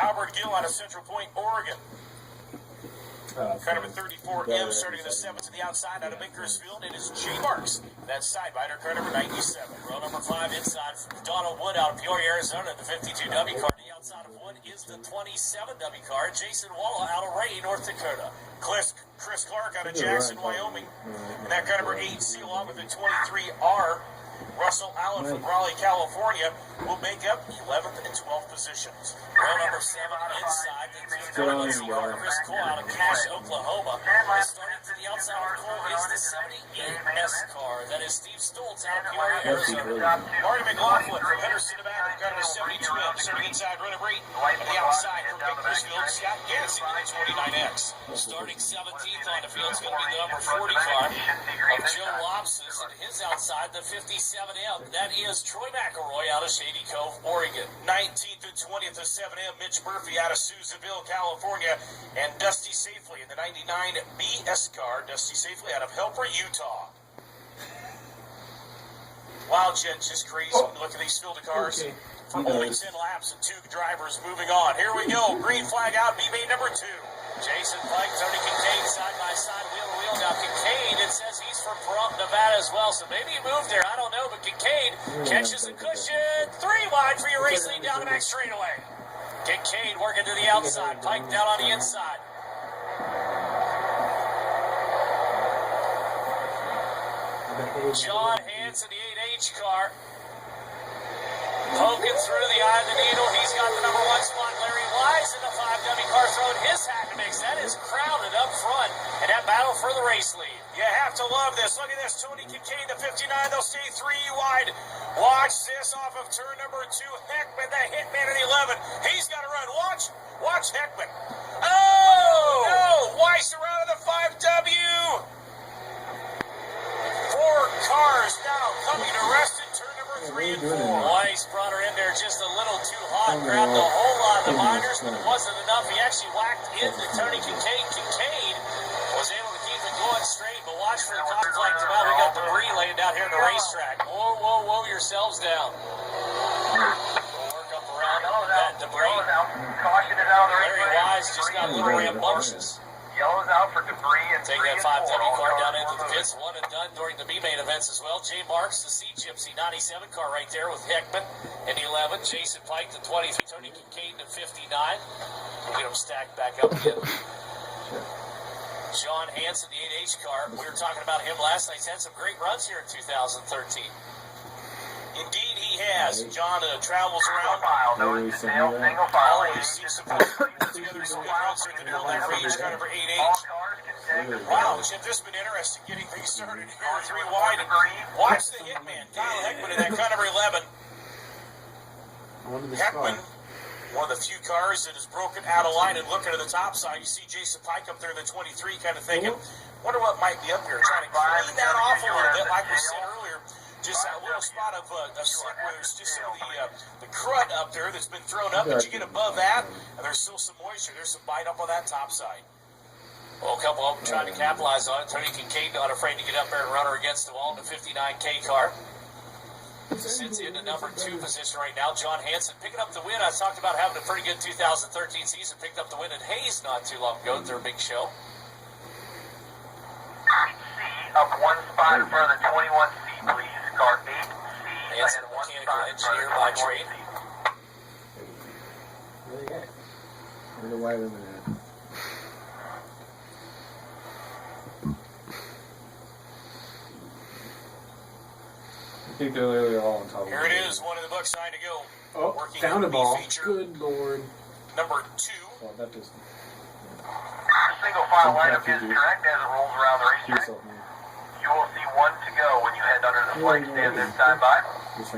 Albert Gill out of Central Point, Oregon. Car number 34M starting in the 7th to the outside out of Bakersfield. It is J. Marks. That's Sidebiter, car number 97. Row number 5 inside from Donald Wood out of Peoria, Arizona. The 52W car. The outside of Wood is the 27W car. Jason Walla out of Ray, North Dakota. Chris Clark out of Jackson, Wyoming. And that car number 8 seal on with the 23R. Russell Allen from Raleigh, California will make up 11th and 12th positions. Row number 7 inside the 2 car. Chris Cole out of Cache, Oklahoma. Starting to the outside of Cole is the 78S car. That is Steve Stoltz out of Peoria, Arizona. Marty McLaughlin from Henderson, Nevada. Car number 72 starting inside row number 8. On the outside from Bakersfield, Scott Gansing in the 29X. Starting 17th on the field is going to be the number 40 car of Joe Lobses, and his outside the 57M. That is Troy McElroy out of Shady Cove, Oregon. 19th and 20th of 7M, Mitch Murphy out of Susanville, California, and Dusty Safely in the 99BS car. Dusty Safely out of Helper, Utah. Wow, Jen, just crazy. Look at these field of cars. For only 10 laps and 2 drivers moving on. Here we go. Green flag out, B-Bay number 2. Jason Pike, Tony Kincaid, side by side, wheel to wheel. Now Kincaid, it says he's from Pahrump, Nevada as well, so maybe he moved there. I don't know, but Kincaid catches a cushion. 3 wide for your race lead down the back straightaway. Kincaid working to the outside, Pike down on the inside. John Hanson, the 8H car. Poking through the eye of the needle. He's got the number 1 spot. Larry Wise in the 5W car throwing his hack mix. That is crowded up front. And that battle for the race lead. You have to love this. Look at this. Tony Kincaid, the 59. They'll stay 3 wide. Watch this off of turn number 2. Heckman, the hitman in the 11. He's got to run. Watch Heckman. Oh! No! Weiss around in the 5W. 4 cars now coming to rest in turn number 3 and 4. Weiss brought her in there just a little too hot. Grabbed a whole lot of the minors, but it wasn't enough. He actually whacked into Tony Kincaid. Kincaid was able to keep it going straight, but watch for the conflict. Well, we got debris laying down here on the racetrack. Whoa, yourselves down. We'll work up around that debris. Larry Wise just got a little rambunctious. Yellow's out for debris and take that 5W car down into the pits. 1 and done during the B-main events as well. Jay Marks, the Sea Gypsy 97 car right there with Heckman in the 11. Jason Pike, the 23. Tony Kincaid, the 59. We'll get them stacked back up again. John Hanson, the 8H car. We were talking about him last night. He's had some great runs here in 2013. Indeed, he has. John travels around. Single file. Always seems to put together some good runs in the middle there for each car number 8H. Wow, Chip, this has been interesting getting things started here. 3 wide. Watch the hitman, Kyle Heckman in that car number 11. Heckman, one of the few cars that is broken out of line and looking to the top side. You see Jason Pike up there in the 23 kind of thinking, wonder what might be up here. Trying to clean that off a little bit like we said earlier. Just that little spot of a slip where there's just some of the crud up there that's been thrown up. But you get above that, and there's still some moisture. There's some bite up on that top side. Well, a couple of them trying to capitalize on it. Tony Kincaid not afraid to get up there and run her against the wall in the 59K car. Sits in the number 2 position right now. John Hanson picking up the win. I talked about having a pretty good 2013 season. Picked up the win at Hayes not too long ago at their big show. Up 1 spot for the 21C, please. Car 8C. Hanson, mechanical engineer by trade. Where the white women at? I think they're literally all on top of Here it is, one of the books signed to go. Oh, Working found a ball. Feature. Good lord. Number 2. Oh, that just... Single file lineup is correct as it rolls around the racetrack. You will see 1 to go when you head under the flag stand this time by. 8H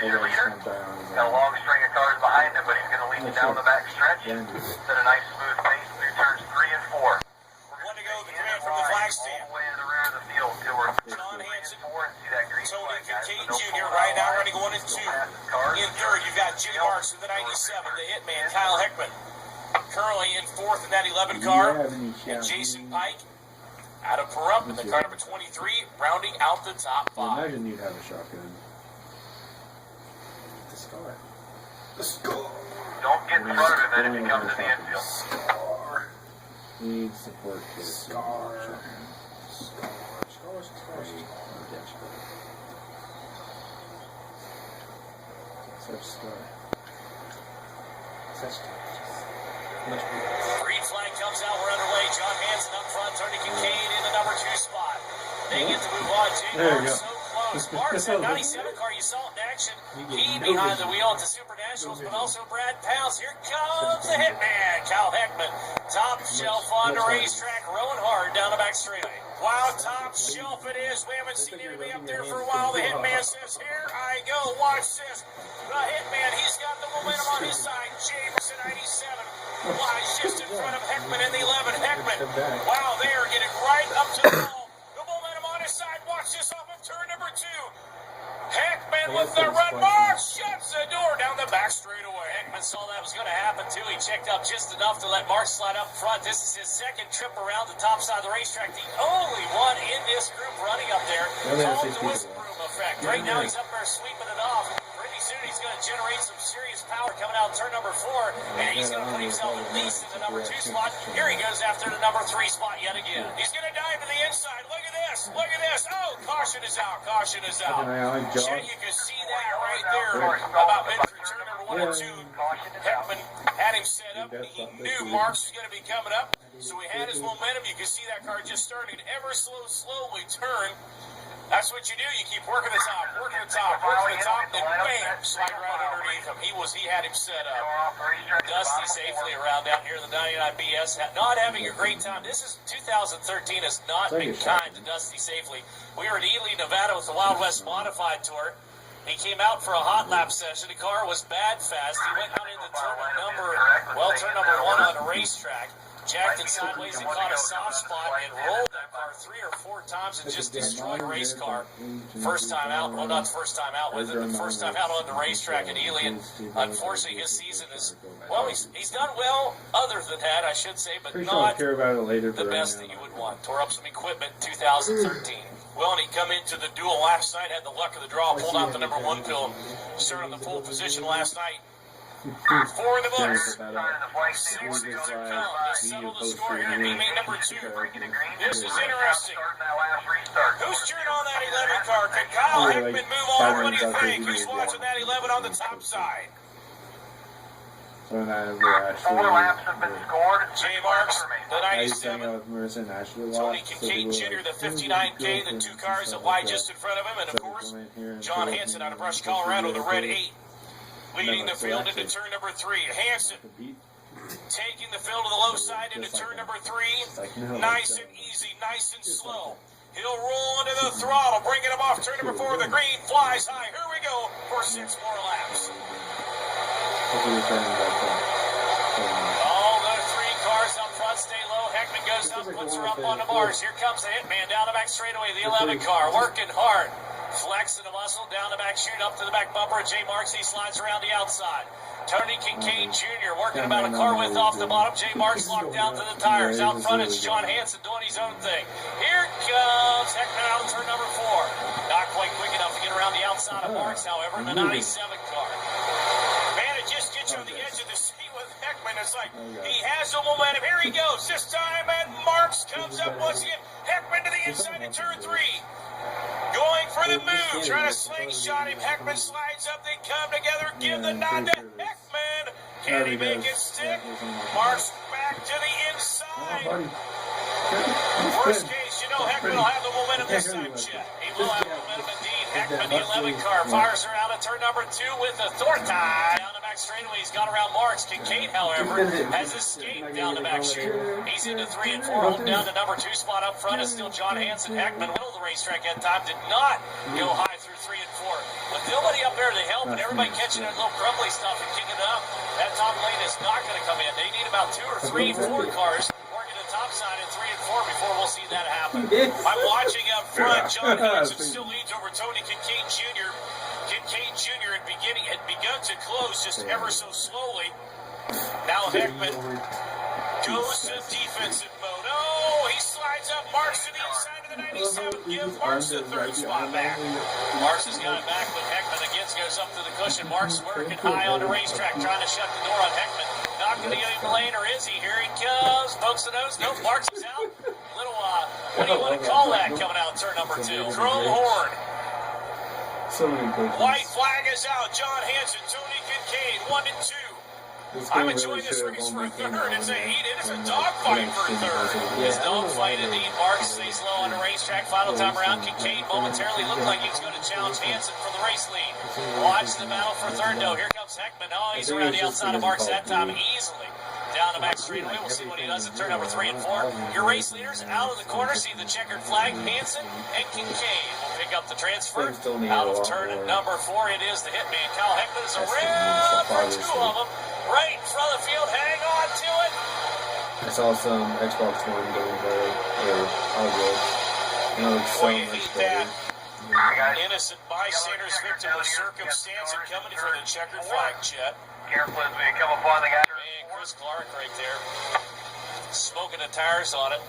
is your leader. Got a long string of cars behind him, but he's going to lead you down the back stretch. Set a nice smooth pace through turns 3 and 4. 1 to go, the command from the flag stand. All the way to the rear of the field till we're John Hanson, 4 and see that green Tony flag, guys. Kincaid So Jr. right now running 1 and 2. In third, you've got Jim Marks in the 97, the hitman, Kyle Heckman. Currently in 4th in that 11 car. And Jason Pike out of Pahrump in the car number 23, rounding out the top 5. Imagine you'd have a shotgun. The scar. The scar! Get in front of him then if he comes to the infield. Need support kit. Scar. Such star. Such much better. Green flag comes out. We're underway. John Hanson up front. Tony Kincaid in the number 2 spot. They get to move on. Jay There you Marks go. so close. Marks, that 97 car, you saw it in action. He behind the wheel at the Super Nationals, but also Brad Pounds. Here comes the hitman, Kyle Heckman. Top shelf on the racetrack, rolling hard down the back straightaway. Wow, top shelf it is. We haven't seen anybody up there for a while. The hitman says, here I go. Watch this. The hitman, he's got the momentum on his side. James at 97. Flies just in front of Heckman in the 11. Heckman, wow, they are getting right up to the wall. The momentum on his side. Watch this off of turn number 2. Heckman with the run bar shuts the door down the back straightaway. Heckman saw that was going to happen too. He checked up just enough to let Mark slide up front. This is his second trip around the top side of the racetrack. The only one in this group running up there. Called the whistle room effect. Right now he's up there sweeping it off. Pretty soon he's going to generate some serious power coming out turn number 4, and he's going to put himself at least in the number 2 spot. Here he goes after the number 3 spot yet again. He's going to dive to the inside. Look at this. Look at this. Oh, caution is out. Caution is out. Chet, you can see that right there about mid through turn number 1 and 2. Heckman had him set up. He knew Marks was going to be coming up, so he had his momentum. You can see that car just starting to ever slowly turn. That's what you do. You keep working the top, and then bam, slide right underneath him. He had him set up. Dusty safely around down here in the 99 BS, not having a great time. This is 2013 has not been kind to Dusty Safely. We were at Ely, Nevada with the Wild West Modified Tour. He came out for a hot lap session. The car was bad fast. He went out into turn number 1 on the racetrack. Jacked it sideways and caught a soft spot and rolled that car 3 or 4 times and just destroyed a race car. First time out, well, not the first time out with it, the first time out on the racetrack at Ely. And unfortunately, his season is, well, he's done well other than that, I should say, but not the best that you would want. Tore up some equipment in 2013. Well, and he come into the duel last night, had the luck of the draw, pulled out the number 1 pill, started on the pole position last night. 4 in the books. 6 to come to settle the score here. Teammate number 2. This is interesting. Who's cheering on that 11 car? Can Kyle Heckman move on? What do you think? Who's watching that 11 on the top side? 4 laps have been scored. J. Marks, the 97. Tony Kincaid Jr., the 59K, the 2 cars that lie just in front of him. And, of course, John Hanson out of Brush, Colorado, the red 8. Leading the field into turn number 3. Hanson taking the field to the low side into turn number 3. Nice and easy, nice and slow. He'll roll into the throttle, bringing him off turn number 4. The green flies high. Here we go for 6 more laps. All the 3 cars up front stay low. Heckman goes up, puts her up on the bars. Here comes the hitman down the back straightaway. The 11 car working hard. Flexing the muscle, down the back chute, up to the back bumper. Jay Marks, he slides around the outside. Tony Kincaid Jr. working about a car width off the bottom. Jay Marks locked down to the tires. Out front, it's John Hanson doing his own thing. Here comes Heckman out of turn number 4. Not quite quick enough to get around the outside of Marks, however, in the 97 car. Man, it just gets you on the edge of the seat with Heckman. It's like he has the momentum. Here he goes. This time, and Marks comes up once again. Heckman to the inside of turn 3. Going for the move, trying to slingshot him. Heckman slides up, they come together, give the nod to Heckman. Can he make it stick? Marks back to the inside. Worst case, you know Heckman will have the momentum this time, Chet. He will have the momentum indeed. Heckman, the 11 car, fires around at turn number 2 with the Thorntie. Down the back straightaway, he's got around Marks. Kincaid, however, has escaped down the back chute. He's into 3 and 4, holding down the number 2 spot up front. Is still John Hanson. Heckman will the racetrack at time, did not go high through 3 and 4. With nobody up there to help and everybody catching that little crumbly stuff and kicking it up, that top lane is not going to come in. They need about 2 or 3, 4 cars working the top side in 3 and 4 before we'll see that happen. I'm watching up front. John Hanson still leads over Tony Kincaid Jr. Kincaid Jr. had begun to close just ever so slowly. Now Heckman goes to defensive mode. Oh, he slides Lines up Marks to the inside of the 97. Give Marks the third spot back. Marks has got it back, but Heckman again goes up to the cushion. Marks working high on the racetrack, trying to shut the door on Heckman. Not going to get him the lane, or is he? Here he comes. Pokes the nose. No, Marks is out. Little, what do you want to call that coming out turn number 2? Chrome horn. So many good White flag is out. John Hanson, Tony Kincaid, 1 and 2. I'm enjoying this race for a third. It's a heat. It is a dogfight for a third. This dogfight indeed. Marks stays low on the racetrack. Final time around, Kincaid momentarily looked like he was going to challenge Hanson for the race lead. Watch the battle for third, though. Here comes Heckman. Oh, he's around the outside of Marks that time easily. Down the back straightaway. We'll see what he does in turn number 3 and 4. Your race leaders out of the corner. See the checkered flag. Hanson and Kincaid will pick up the transfer. Out of turn number 4, it is the hitman. Kyle Heckman is around for 2 of them. Right in front of the field. Hang on to it. I saw some Xbox One getting better, or audio. You know, it's so Boy, you much hate better. that. Innocent bystanders, victim of circumstance, and coming for the checkered flag, Chet. Careful as we come upon the guy. Man, Chris Clark right there. Smoking the tires on it.